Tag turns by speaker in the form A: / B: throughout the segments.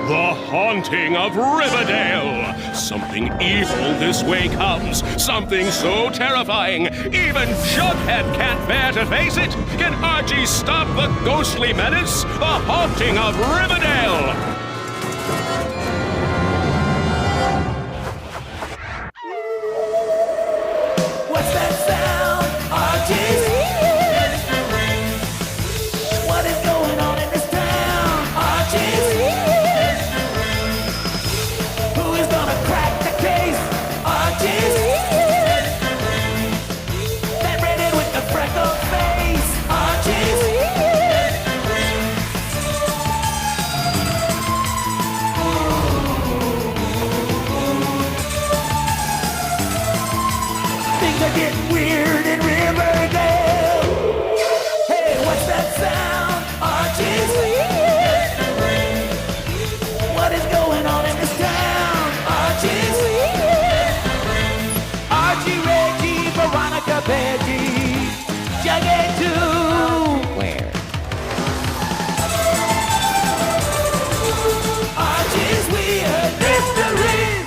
A: The haunting of Riverdale. Something evil this way comes. Something so terrifying, even Jughead can't bear to face it. Can Archie stop the ghostly menace? The haunting of Riverdale.
B: What's that sound? Archies? What is going on in this town? Archies? Who is gonna crack the case? Archies? That redhead with the freckled face? Archies? Things are getting weird in Riverdale. Hey, what's that sound? Archies? What is going on in this town? Archies? Archie, Reggie, Veronica, Betty, Jughead too. Where? Archie's weird mysteries.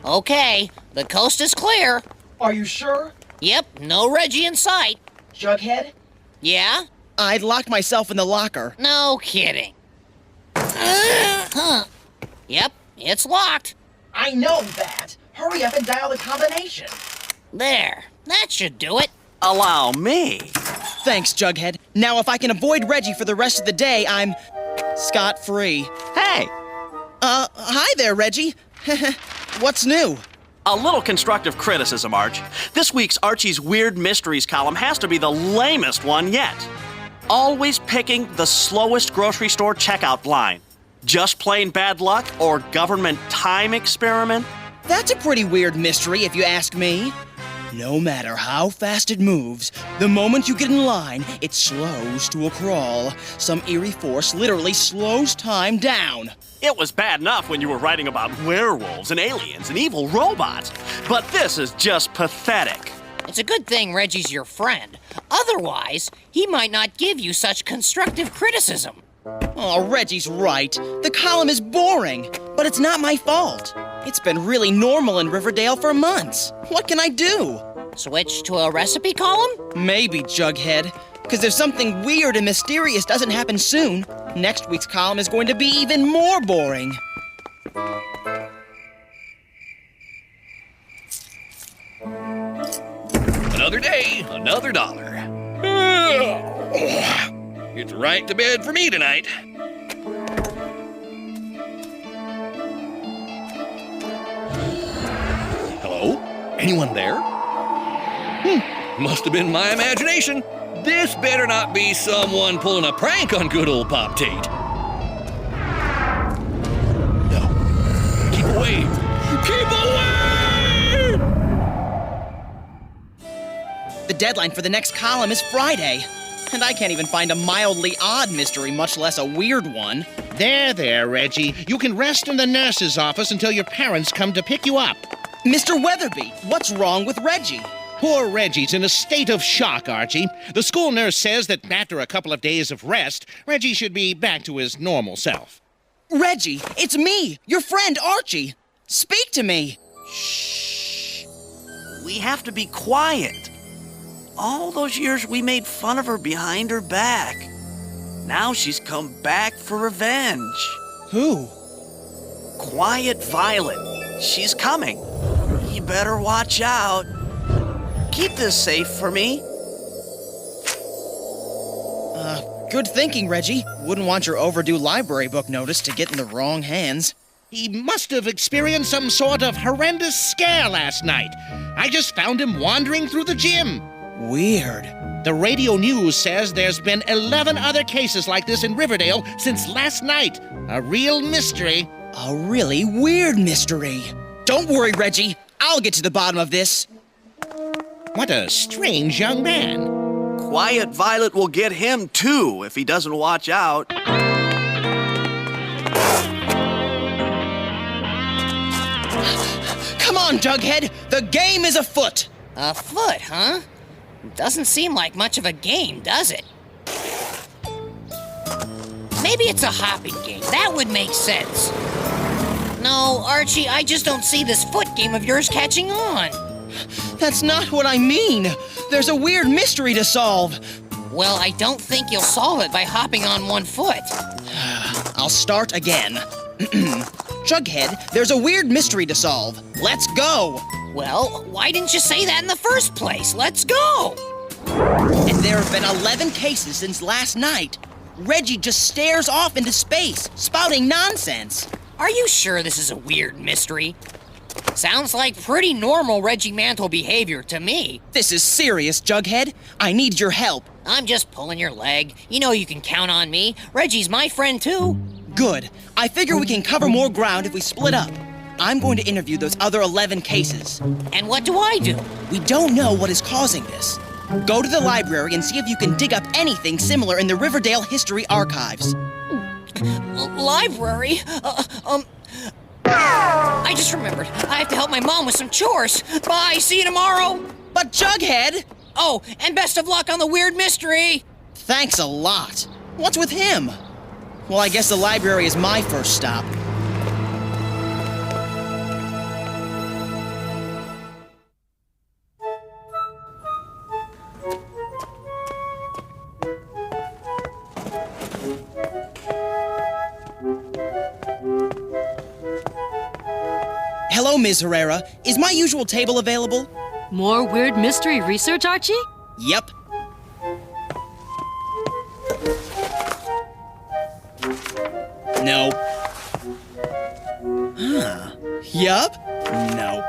C: Okay, the coast is clear.
D: Are you sure?
C: Yep, no Reggie in sight.
D: Jughead?
C: Yeah?
D: I'd locked myself in the locker.
C: No kidding. Huh. Yep, it's locked.
D: I know that. Hurry up and dial the combination.
C: There, that should do it.
E: Allow me.
D: Thanks, Jughead. Now, if I can avoid Reggie for the rest of the day, I'm scot-free.
E: Hey,
D: Hi there, Reggie. What's new?
E: a little constructive criticism, Arch. This week's Archie's Weird Mysteries column has to be the lamest one yet. Always picking the slowest grocery store checkout line. Just plain bad luck or government time experiment?
D: That's a pretty weird mystery, if you ask me. No matter how fast it moves, the moment you get in line, it slows to a crawl. Some eerie force literally slows time down.
E: It was bad enough when you were writing about werewolves and aliens and evil robots, but this is just pathetic.
C: It's a good thing Reggie's your friend. Otherwise, he might not give you such constructive criticism.
D: Oh, Reggie's right. The column is boring, but it's not my fault. It's been really normal in Riverdale for months. What can I do?
C: Switch to a recipe column?
D: Maybe, Jughead. Because if something weird and mysterious doesn't happen soon, next week's column is going to be even more boring.
F: Another day, another dollar. It's right to bed for me tonight. Hello? Anyone there? Must have been my imagination. This better not be someone pulling a prank on good old Pop Tate. No. Keep away. Keep away!
D: The deadline for the next column is Friday. And I can't even find a mildly odd mystery, much less a weird one.
G: There, Reggie. You can rest in the nurse's office until your parents come to pick you up.
D: Mr. Weatherby, what's wrong with Reggie?
G: Poor Reggie's in a state of shock, Archie. The school nurse says that after a couple of days of rest, Reggie should be back to his normal self.
D: Reggie, it's me, your friend Archie. Speak to me.
E: Shh. We have to be quiet. All those years we made fun of her behind her back. Now she's come back for revenge.
D: Who?
E: Quiet Violet. She's coming. You better watch out. Keep this safe for me.
D: Good thinking, Reggie. Wouldn't want your overdue library book notice to get in the wrong hands.
G: He must have experienced some sort of horrendous scare last night. I just found him wandering through the gym.
D: Weird.
G: The radio news says there's been 11 other cases like this in Riverdale since last night. A real mystery.
D: A really weird mystery. Don't worry, Reggie. I'll get to the bottom of this.
G: What a strange young man.
E: Quiet Violet will get him too if he doesn't watch out.
D: Come on, Jughead! The game is afoot!
C: Afoot, huh? Doesn't seem like much of a game, does it? Maybe it's a hopping game. That would make sense. No, Archie, I just don't see this foot game of yours catching on.
D: That's not what I mean. There's a weird mystery to solve.
C: Well, I don't think you'll solve it by hopping on one foot.
D: I'll start again. Jughead, there's a weird mystery to solve. Let's go!
C: Well, why didn't you say that in the first place? Let's go!
D: And there have been 11 cases since last night. Reggie just stares off into space, spouting nonsense.
C: Are you sure this is a weird mystery? Sounds like pretty normal Reggie Mantle behavior to me.
D: This is serious, Jughead. I need your help.
C: I'm just pulling your leg. You know you can count on me. Reggie's my friend, too.
D: Good. I figure we can cover more ground if we split up. I'm going to interview those other 11 cases.
C: And what do I do?
D: We don't know what is causing this. Go to the library and see if you can dig up anything similar in the Riverdale History Archives.
C: Library? I just remembered. I have to help my mom with some chores. Bye, see you tomorrow.
D: But Jughead!
C: Oh, and best of luck on the weird mystery.
D: Thanks a lot. What's with him? Well, I guess the library is my first stop. Hello, Ms. Herrera. Is my usual table available?
H: More weird mystery research, Archie?
D: Yep. No. Huh. Yup. No.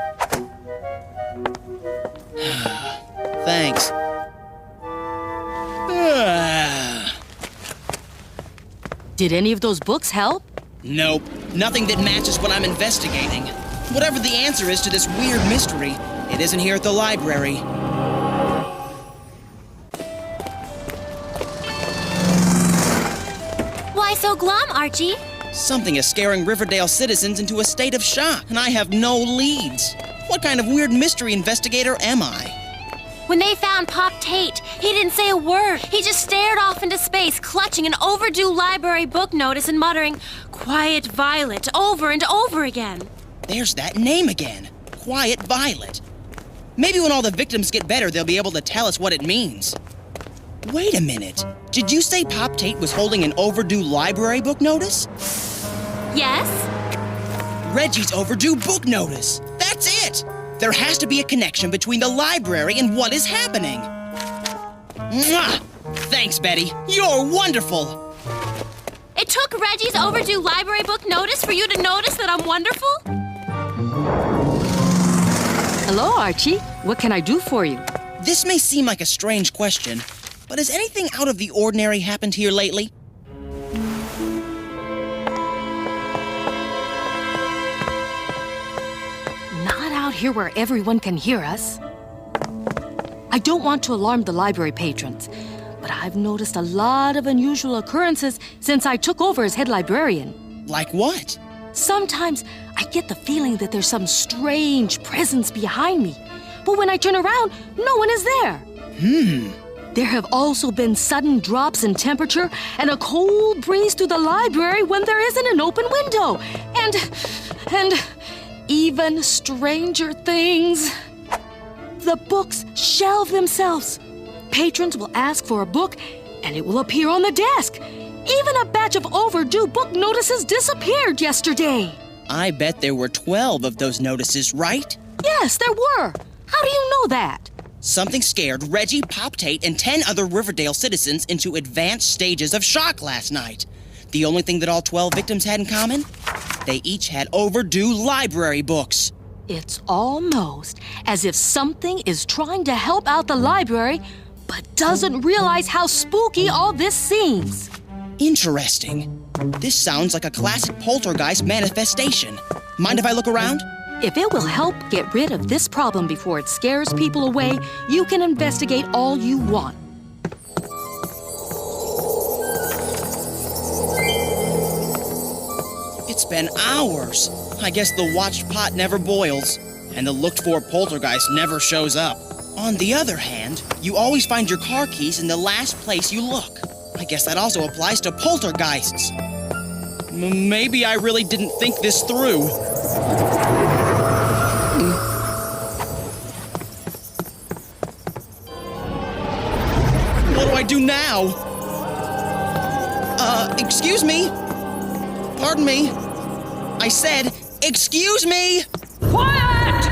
D: Thanks.
H: Did any of those books help?
D: Nope. Nothing that matches what I'm investigating. Whatever the answer is to this weird mystery, it isn't here at the library.
I: Why so glum, Archie?
D: Something is scaring Riverdale citizens into a state of shock, and I have no leads. What kind of weird mystery investigator am I?
I: When they found Pop Tate, he didn't say a word. He just stared off into space, clutching an overdue library book notice and muttering, "Quiet Violet," over and over again.
D: There's that name again. Quiet Violet. Maybe when all the victims get better, they'll be able to tell us what it means. Wait a minute. Did you say Pop Tate was holding an overdue library book notice?
I: Yes?
D: Reggie's overdue book notice. That's it. There has to be a connection between the library and what is happening. Mwah! Thanks, Betty. You're wonderful.
I: It took Reggie's overdue library book notice for you to notice that I'm wonderful?
H: Hello, Archie. What can I do for you?
D: This may seem like a strange question, but has anything out of the ordinary happened here lately?
H: Not out here where everyone can hear us. I don't want to alarm the library patrons, but I've noticed a lot of unusual occurrences since I took over as head librarian.
D: Like what?
H: Sometimes I get the feeling that there's some strange presence behind me, but when I turn around, no one is there. There have also been sudden drops in temperature and a cold breeze through the library when there isn't an open window. And even stranger things. The books shelve themselves. Patrons will ask for a book, and it will appear on the desk. Even a batch of overdue book notices disappeared yesterday.
D: I bet there were 12 of those notices, right?
H: Yes, there were. How do you know that?
D: Something scared Reggie, Pop Tate, and 10 other Riverdale citizens into advanced stages of shock last night. The only thing that all 12 victims had in common? They each had overdue library books.
H: It's almost as if something is trying to help out the library, but doesn't realize how spooky all this seems.
D: Interesting. This sounds like a classic poltergeist manifestation. Mind if I look around?
H: If it will help get rid of this problem before it scares people away, you can investigate all you want.
D: It's been hours. I guess the watched pot never boils, and the looked-for poltergeist never shows up. On the other hand, you always find your car keys in the last place you look. I guess that also applies to poltergeists. Maybe I really didn't think this through. What do I do now? Excuse me? Pardon me? I said, excuse me!
B: Quiet!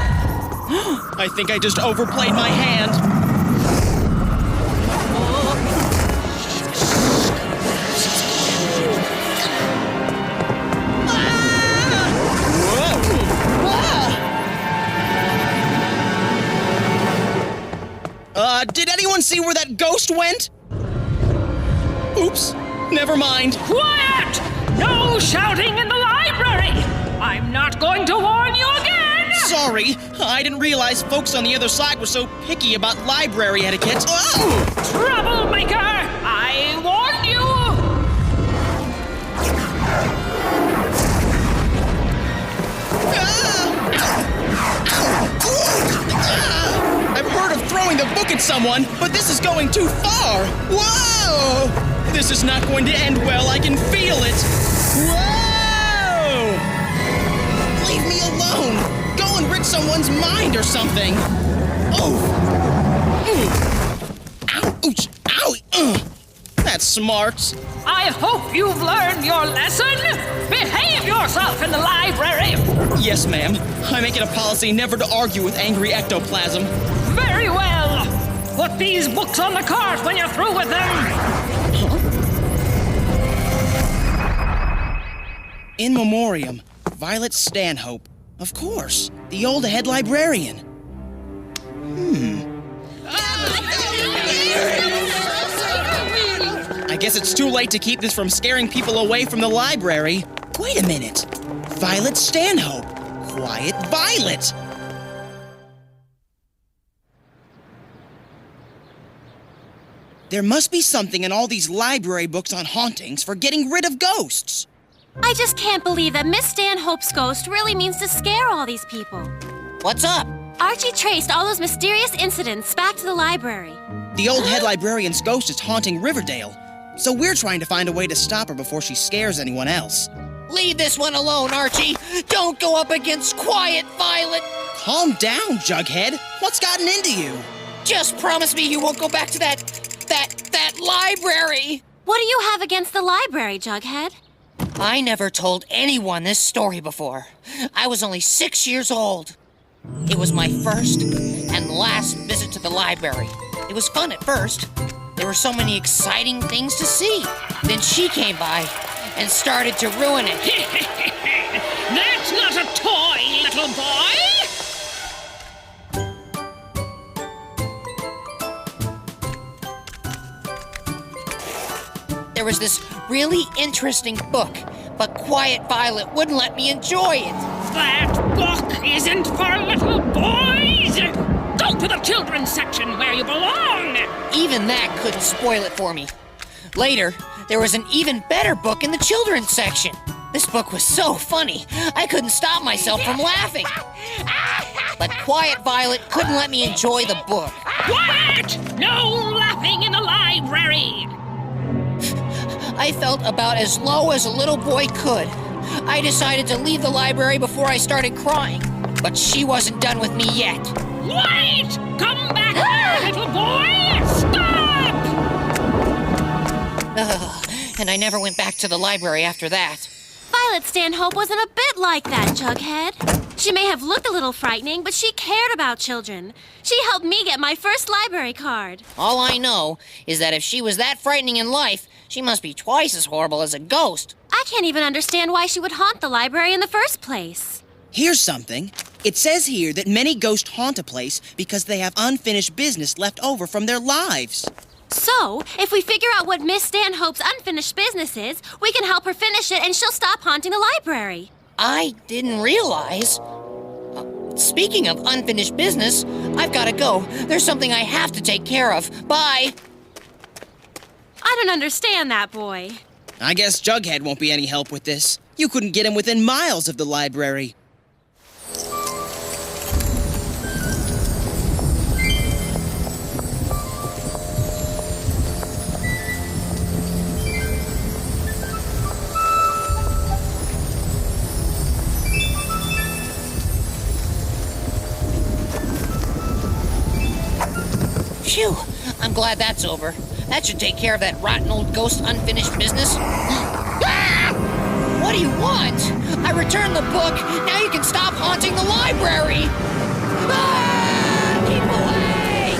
D: I think I just overplayed my hand. Did anyone see where that ghost went? Oops, never mind.
B: Quiet! No shouting in the library! I'm not going to warn you again!
D: Sorry, I didn't realize folks on the other side were so picky about library etiquette. Oh!
B: Troublemaker! I warned you!
D: I've heard of throwing the book at someone, but this is going too far. Whoa! This is not going to end well. I can feel it. Whoa! Leave me alone. Go and rid someone's mind or something. Oh! Ow! Ouch! Ow! That's smart.
B: I hope you've learned your lesson. Behave yourself in the library.
D: Yes, ma'am. I make it a policy never to argue with angry ectoplasm.
B: Very well. Put these books on the cart when you're through with them.
D: In memoriam, Violet Stanhope. Of course, the old head librarian. I guess it's too late to keep this from scaring people away from the library. Wait a minute. Violet Stanhope. Quiet Violet. There must be something in all these library books on hauntings for getting rid of ghosts.
I: I just can't believe that Miss Stanhope's ghost really means to scare all these people.
C: What's up?
I: Archie traced all those mysterious incidents back to the library.
D: The old head librarian's ghost is haunting Riverdale, so we're trying to find a way to stop her before she scares anyone else.
C: Leave this one alone, Archie. Don't go up against Quiet Violet.
D: Calm down, Jughead. What's gotten into you?
C: Just promise me you won't go back to that library.
I: What do you have against the library, Jughead?
C: I never told anyone this story before. I was only 6 years old. It was my first and last visit to the library. It was fun at first. There were so many exciting things to see. Then she came by and started to ruin it.
B: That's not a toy, little boy!
C: There was this really interesting book, but Quiet Violet wouldn't let me enjoy it.
B: That book isn't for little boys! Go to the children's section where you belong!
C: Even that couldn't spoil it for me. Later, there was an even better book in the children's section. This book was so funny, I couldn't stop myself from laughing. But Quiet Violet couldn't let me enjoy the book.
B: Quiet! No laughing in the library!
C: I felt about as low as a little boy could. I decided to leave the library before I started crying, but she wasn't done with me yet.
B: Wait! Come back here, little boy! Stop!
C: And I never went back to the library after that.
I: Violet Stanhope wasn't a bit like that, Jughead. She may have looked a little frightening, but she cared about children. She helped me get my first library card.
C: All I know is that if she was that frightening in life, she must be twice as horrible as a ghost.
I: I can't even understand why she would haunt the library in the first place.
D: Here's something. It says here that many ghosts haunt a place because they have unfinished business left over from their lives.
I: So, if we figure out what Miss Stanhope's unfinished business is, we can help her finish it and she'll stop haunting the library.
C: I didn't realize. Speaking of unfinished business, I've got to go. There's something I have to take care of. Bye.
I: I don't understand that, boy.
D: I guess Jughead won't be any help with this. You couldn't get him within miles of the library.
C: Phew, I'm glad that's over. That should take care of that rotten old ghost unfinished business. Ah! What do you want? I returned the book. Now you can stop haunting the library. Ah! Keep away!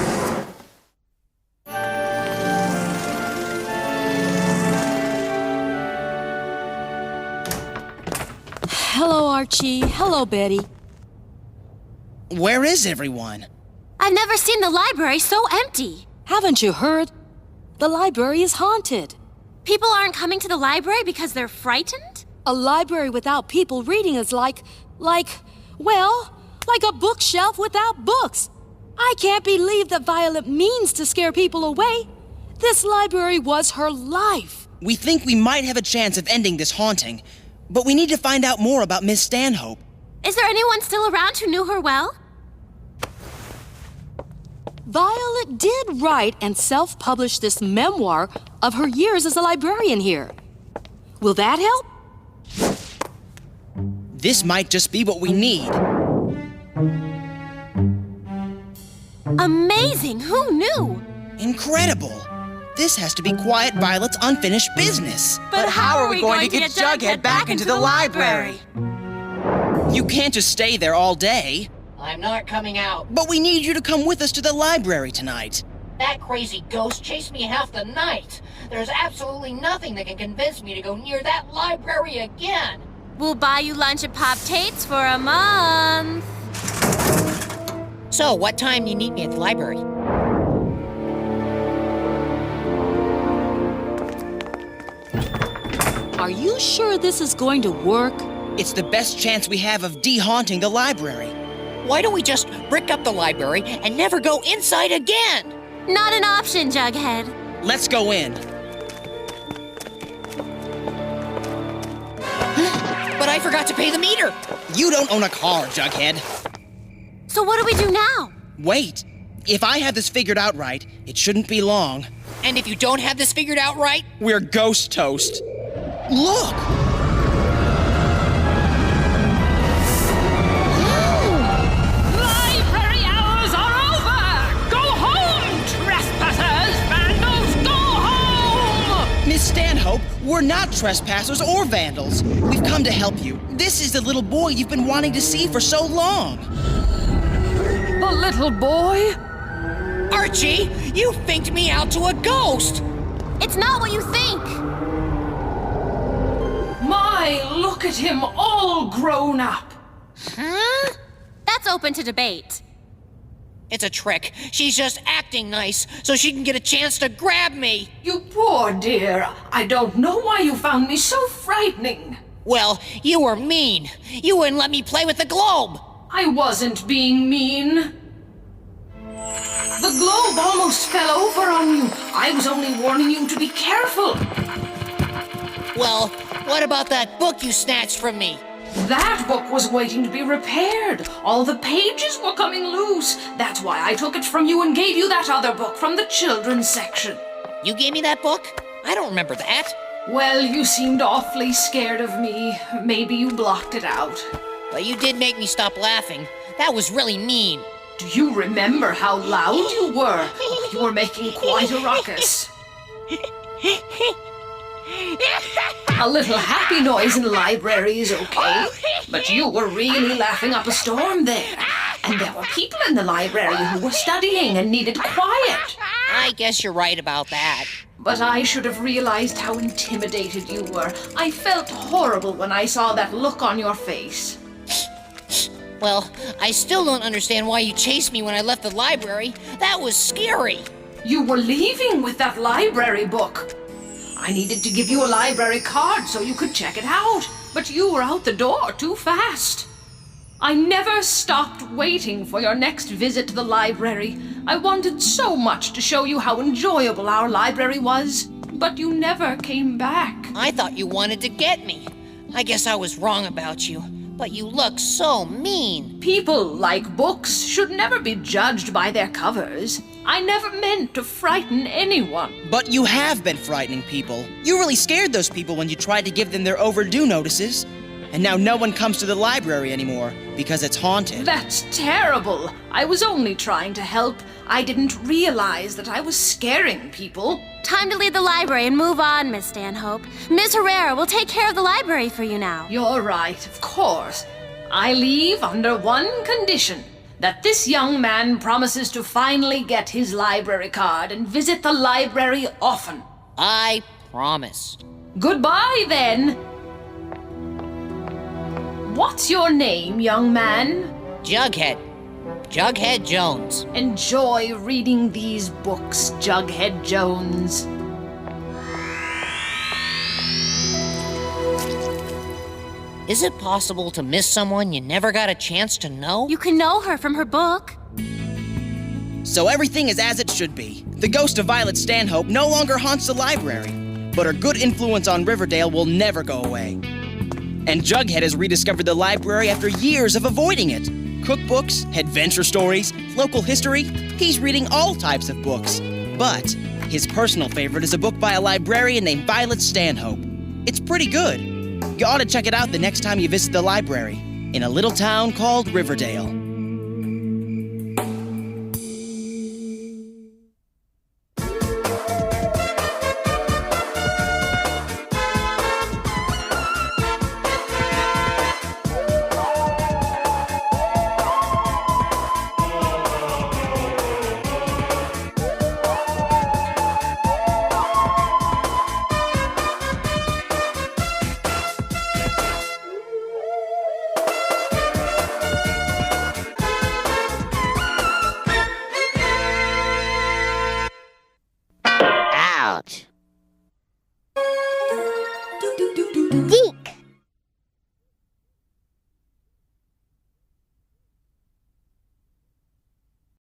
H: Hello, Archie. Hello, Betty.
D: Where is everyone?
I: I've never seen the library so empty.
H: Haven't you heard? The library is haunted.
I: People aren't coming to the library because they're frightened?
H: A library without people reading is like a bookshelf without books. I can't believe that Violet means to scare people away. This library was her life.
D: We think we might have a chance of ending this haunting, but we need to find out more about Miss Stanhope.
I: Is there anyone still around who knew her well?
H: Violet did write and self-publish this memoir of her years as a librarian here. Will that help?
D: This might just be what we need.
I: Amazing! Who knew?
D: Incredible! This has to be Quiet Violet's unfinished business.
I: But how are we going to get Jughead back into the library?
D: You can't just stay there all day.
C: I'm not coming out.
D: But we need you to come with us to the library tonight.
C: That crazy ghost chased me half the night. There's absolutely nothing that can convince me to go near that library again.
I: We'll buy you lunch at Pop Tate's for a month.
C: So, what time do you meet me at the library?
H: Are you sure this is going to work?
D: It's the best chance we have of de-haunting the library.
C: Why don't we just brick up the library and never go inside again?
I: Not an option, Jughead.
D: Let's go in.
C: But I forgot to pay the meter.
D: You don't own a car, Jughead.
I: So what do we do now?
D: Wait. If I have this figured out right, it shouldn't be long.
C: And if you don't have this figured out right?
D: We're ghost toast. Look!
J: Library hours are over! Go home, trespassers! Vandals, go home!
D: Miss Stanhope, we're not trespassers or vandals. We've come to help you. This is the little boy you've been wanting to see for so long.
J: The little boy?
C: Archie, you finked me out to a ghost!
I: It's not what you think.
J: My, look at him all grown up.
C: Huh?
I: That's open to debate.
C: It's a trick. She's just acting nice so she can get a chance to grab me.
J: You poor dear. I don't know why you found me so frightening.
C: Well, you were mean. You wouldn't let me play with the globe.
J: I wasn't being mean. The globe almost fell over on you. I was only warning you to be careful.
C: Well, what about that book you snatched from me?
J: That book was waiting to be repaired. All the pages were coming loose. That's why I took it from you and gave you that other book from the children's section.
C: You gave me that book? I don't remember that.
J: Well, you seemed awfully scared of me. Maybe you blocked it out.
C: But you did make me stop laughing. That was really mean.
J: Do you remember how loud you were? You were making quite a ruckus. A little happy noise in the library is okay, but you were really laughing up a storm there. And there were people in the library who were studying and needed quiet.
C: I guess you're right about that.
J: But I should have realized how intimidated you were. I felt horrible when I saw that look on your face.
C: Well, I still don't understand why you chased me when I left the library. That was scary.
J: You were leaving with that library book. I needed to give you a library card so you could check it out, but you were out the door too fast. I never stopped waiting for your next visit to the library. I wanted so much to show you how enjoyable our library was. but you never came back.
C: I thought you wanted to get me. I guess I was wrong about you, but you look so mean.
J: People like books should never be judged by their covers. I never meant to frighten anyone.
D: But you have been frightening people. You really scared those people when you tried to give them their overdue notices. And now no one comes to the library anymore because it's haunted.
J: That's terrible. I was only trying to help. I didn't realize that I was scaring people.
I: Time to leave the library and move on, Miss Stanhope. Ms. Herrera will take care of the library for you now.
J: You're right, of course. I leave under one condition. That this young man promises to finally get his library card and visit the library often.
C: I promise.
J: Goodbye, then. What's your name, young man?
C: Jughead. Jughead Jones.
J: Enjoy reading these books, Jughead Jones.
C: Is it possible to miss someone you never got a chance to know?
I: You can know her from her book.
D: So everything is as it should be. The ghost of Violet Stanhope no longer haunts the library, but her good influence on Riverdale will never go away. And Jughead has rediscovered the library after years of avoiding it. Cookbooks, adventure stories, local history, he's reading all types of books. But his personal favorite is a book by a librarian named Violet Stanhope. It's pretty good. You ought to check it out the next time you visit the library, in a little town called Riverdale.
K: Geek